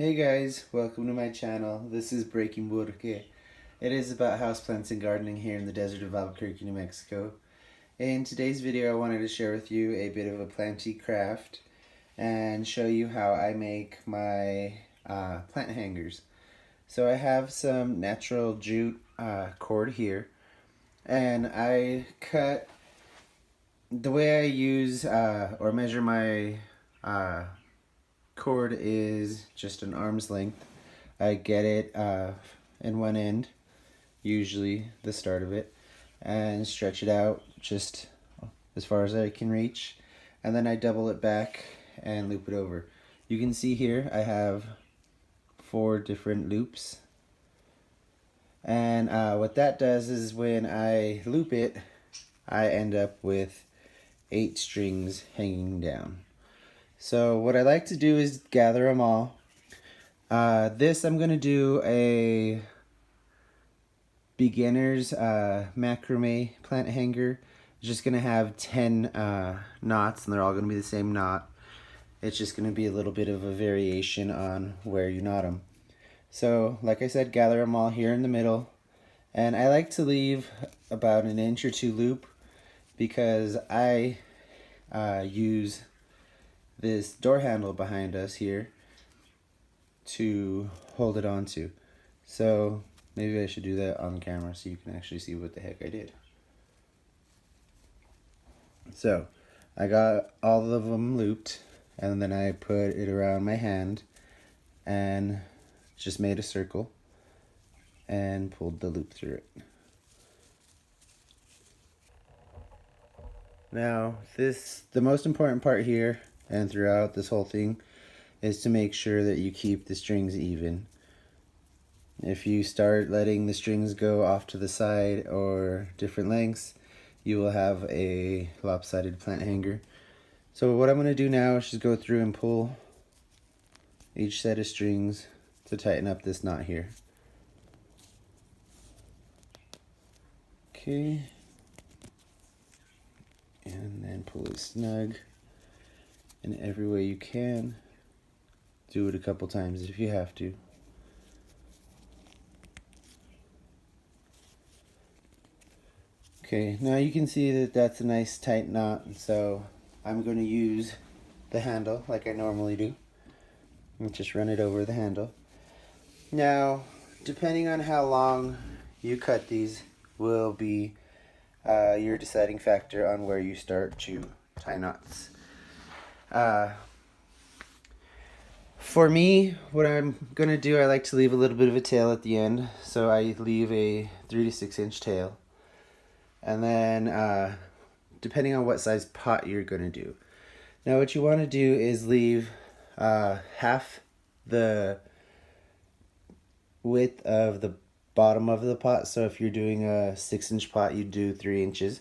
Hey guys, welcome to my channel. This is Breaking Burke. It is about houseplants and gardening here in the desert of Albuquerque, New Mexico. In today's video I wanted to share with you a bit of a planty craft and show you how I make my plant hangers. So I have some natural jute cord here, and I cut, the way I use or measure my cord is just an arm's length. I get it in one end, usually the start of it, and stretch it out just as far as I can reach, and then I double it back and loop it over. You can see here I have 4 different loops, and what that does is when I loop it, I end up with 8 strings hanging down. So what I like to do is gather them all. This I'm going to do a beginner's macrame plant hanger. It's just going to have 10 knots, and they're all going to be the same knot. It's just going to be a little bit of a variation on where you knot them. So like I said, gather them all here in the middle, and I like to leave about an inch or 2 loop because I use this door handle behind us here to hold it onto. So maybe I should do that on camera so you can actually see what the heck I did. So I got all of them looped, and then I put it around my hand and just made a circle and pulled the loop through it. Now the most important part here and throughout this whole thing is to make sure that you keep the strings even. If you start letting the strings go off to the side or different lengths, you will have a lopsided plant hanger. So what I'm going to do now is just go through and pull each set of strings to tighten up this knot here. Okay, and then pull it snug in every way you can. Do it a couple times if you have to. Okay, now you can see that that's a nice tight knot, so I'm going to use the handle like I normally do and just run it over the handle. Now, depending on how long you cut these will be your deciding factor on where you start to tie knots. For me, what I'm going to do, I like to leave a little bit of a tail at the end, so I leave a 3 to 6 inch tail. And then, depending on what size pot you're going to do. Now what you want to do is leave half the width of the bottom of the pot. So if you're doing a 6 inch pot, you do 3 inches.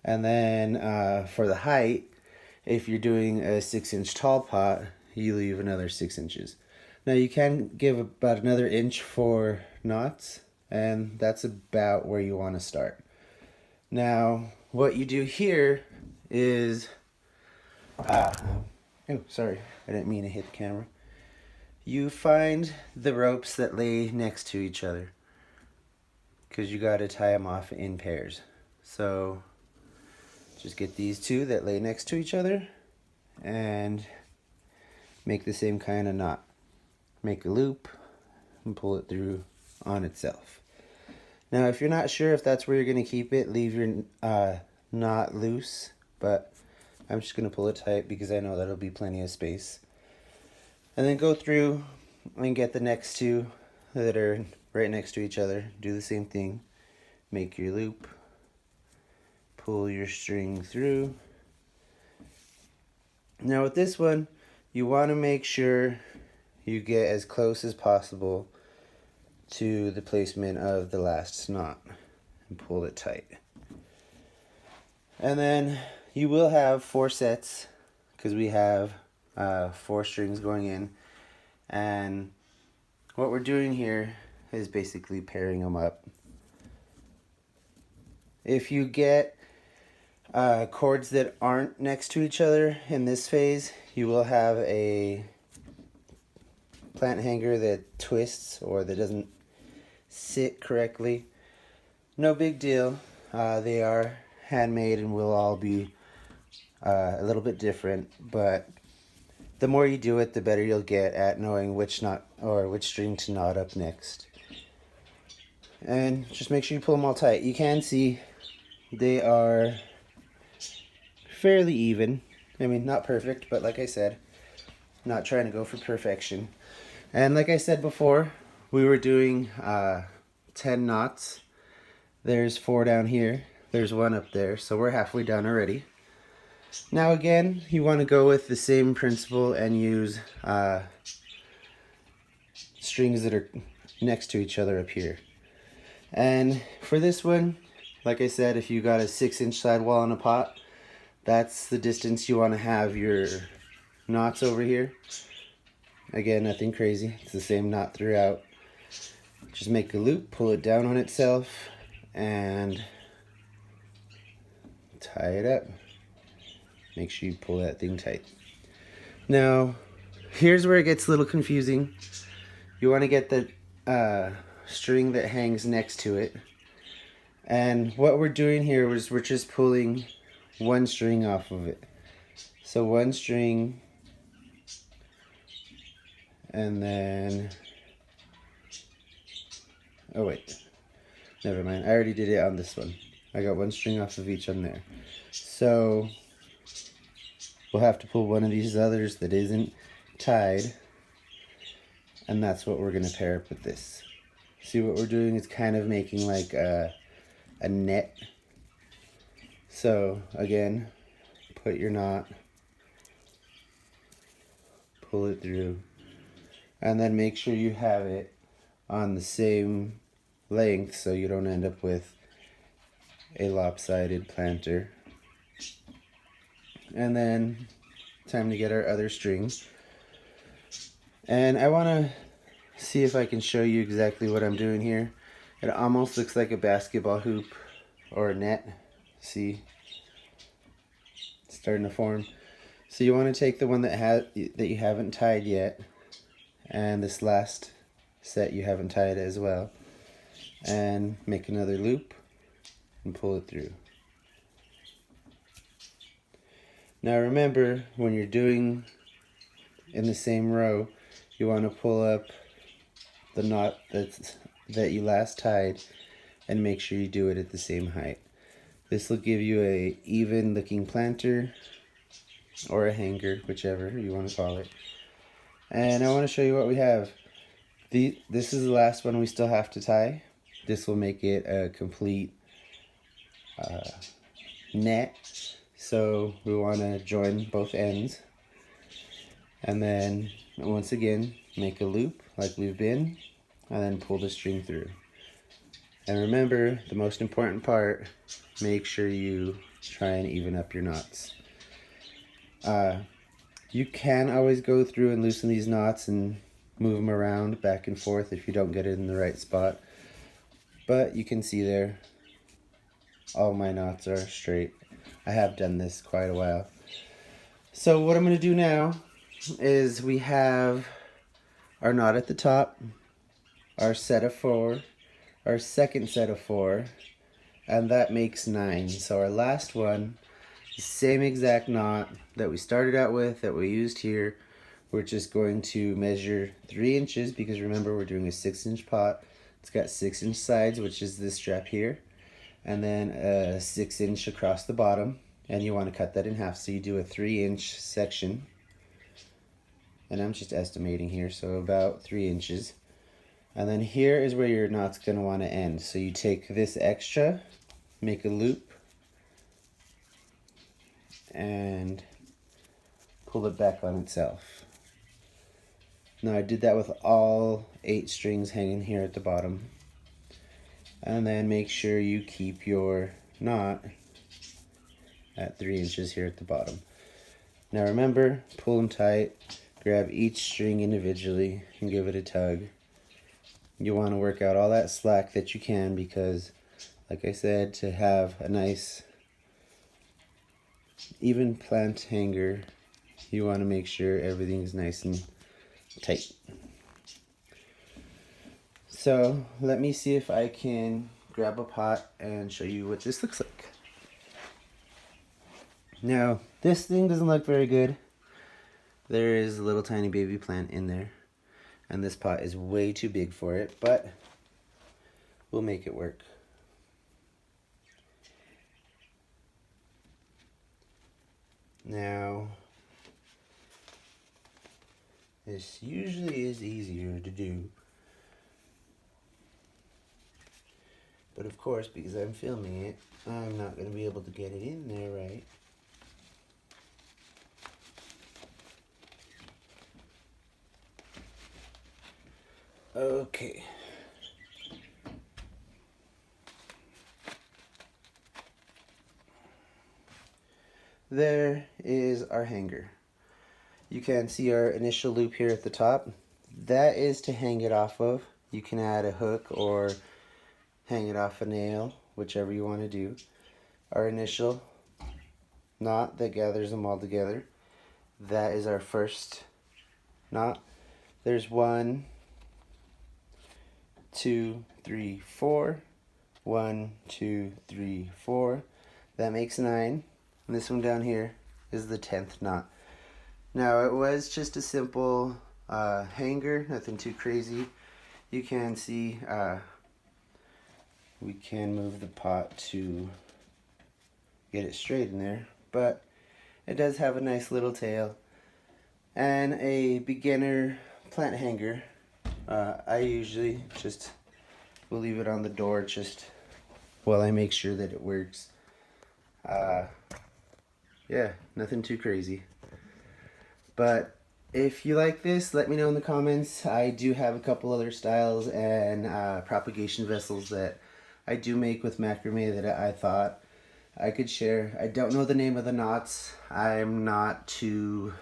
And then for the height, if you're doing a 6 inch tall pot, you leave another 6 inches. Now you can give about another inch for knots, and that's about where you want to start. Now what you do here is, oh sorry, I didn't mean to hit the camera. You find the ropes that lay next to each other, because you got to tie them off in pairs. So just get these 2 that lay next to each other and make the same kind of knot. Make a loop and pull it through on itself. Now if you're not sure if that's where you're going to keep it, leave your knot loose, but I'm just going to pull it tight because I know that'll be plenty of space. And then go through and get the next 2 that are right next to each other. Do the same thing. Make your loop, pull your string through. Now with this one, you want to make sure you get as close as possible to the placement of the last knot and pull it tight. And then you will have 4 sets because we have 4 strings going in, and what we're doing here is basically pairing them up. If you get cords that aren't next to each other in this phase, you will have a plant hanger that twists or that doesn't sit correctly, no big deal. They are handmade and will all be a little bit different, but the more you do it, the better you'll get at knowing which knot or which string to knot up next. And just make sure you pull them all tight. You can see they are fairly even. I mean, not perfect, but like I said, not trying to go for perfection. And like I said before, we were doing 10 knots. There's 4 down here. There's 1 up there, so we're halfway done already. Now again, you want to go with the same principle and use strings that are next to each other up here. And for this one, like I said, if you got a 6-inch sidewall in a pot, that's the distance you want to have your knots over here. Again, nothing crazy. It's the same knot throughout. Just make a loop, pull it down on itself, and tie it up. Make sure you pull that thing tight. Now, here's where it gets a little confusing. You want to get the string that hangs next to it. And what we're doing here is we're just pulling 1 string off of it. So 1 string, and then, oh wait, never mind, I already did it on this one. I got 1 string off of each on there. So we'll have to pull one of these others that isn't tied, and that's what we're going to pair up with this. See, what we're doing is kind of making like a net. So again, put your knot, pull it through, and then make sure you have it on the same length so you don't end up with a lopsided planter. And then time to get our other string. And I want to see if I can show you exactly what I'm doing here. It almost looks like a basketball hoop or a net. See, it's starting to form. So you want to take the one that you haven't tied yet, and this last set you haven't tied as well, and make another loop and pull it through. Now remember, when you're doing in the same row, you want to pull up the knot that you last tied and make sure you do it at the same height. This will give you a even looking planter or a hanger, whichever you want to call it. And I want to show you what we have. This is the last one we still have to tie. This will make it a complete net. So we want to join both ends. And then once again, make a loop like we've been, and then pull the string through. And remember, the most important part, make sure you try and even up your knots. You can always go through and loosen these knots and move them around back and forth if you don't get it in the right spot. But you can see there, all my knots are straight. I have done this quite a while. So what I'm going to do now is we have our knot at the top, our set of 4, our second set of 4, and that makes 9. So our last one, the same exact knot that we started out with, that we used here. We're just going to measure 3 inches, because remember, we're doing a 6-inch pot. It's got 6-inch sides, which is this strap here, and then a 6-inch across the bottom, and you want to cut that in half. So you do a 3-inch section, and I'm just estimating here, so about 3 inches. And then here is where your knot's going to want to end. So you take this extra, make a loop, and pull it back on itself. Now I did that with all 8 strings hanging here at the bottom. And then make sure you keep your knot at 3 inches here at the bottom. Now remember, pull them tight, grab each string individually and give it a tug. You want to work out all that slack that you can, because like I said, to have a nice even plant hanger, you want to make sure everything's nice and tight. So let me see if I can grab a pot and show you what this looks like. Now, this thing doesn't look very good. There is a little tiny baby plant in there, and this pot is way too big for it, but we'll make it work. Now, this usually is easier to do, but of course, because I'm filming it, I'm not going to be able to get it in there right. Okay. There is our hanger. You can see our initial loop here at the top. That is to hang it off of. You can add a hook or hang it off a nail, whichever you want to do. Our initial knot that gathers them all together. That is our first knot. There's 1, 2, 3, 4. 1, 2, 3, 4. That makes 9. And this one down here is the 10th knot. Now it was just a simple hanger, nothing too crazy. You can see we can move the pot to get it straight in there, but it does have a nice little tail and a beginner plant hanger. I usually just will leave it on the door just while I make sure that it works. Yeah, nothing too crazy. But if you like this, let me know in the comments. I do have a couple other styles and propagation vessels that I do make with macrame that I thought I could share. I don't know the name of the knots. I'm not too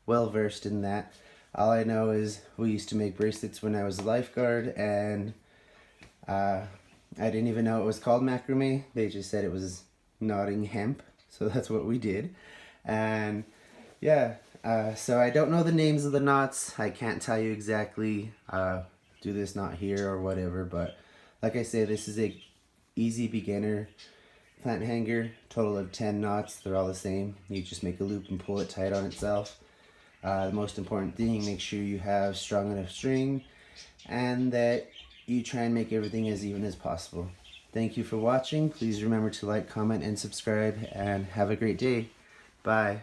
well versed in that. All I know is we used to make bracelets when I was a lifeguard, and I didn't even know it was called macrame. They just said it was knotting hemp, so that's what we did. And yeah, so I don't know the names of the knots. I can't tell you exactly do this knot here or whatever, but like I say, this is a easy beginner plant hanger. Total of 10 knots. They're all the same. You just make a loop and pull it tight on itself. The most important thing, make sure you have strong enough string and that you try and make everything as even as possible. Thank you for watching. Please remember to like, comment, and subscribe, and have a great day. Bye.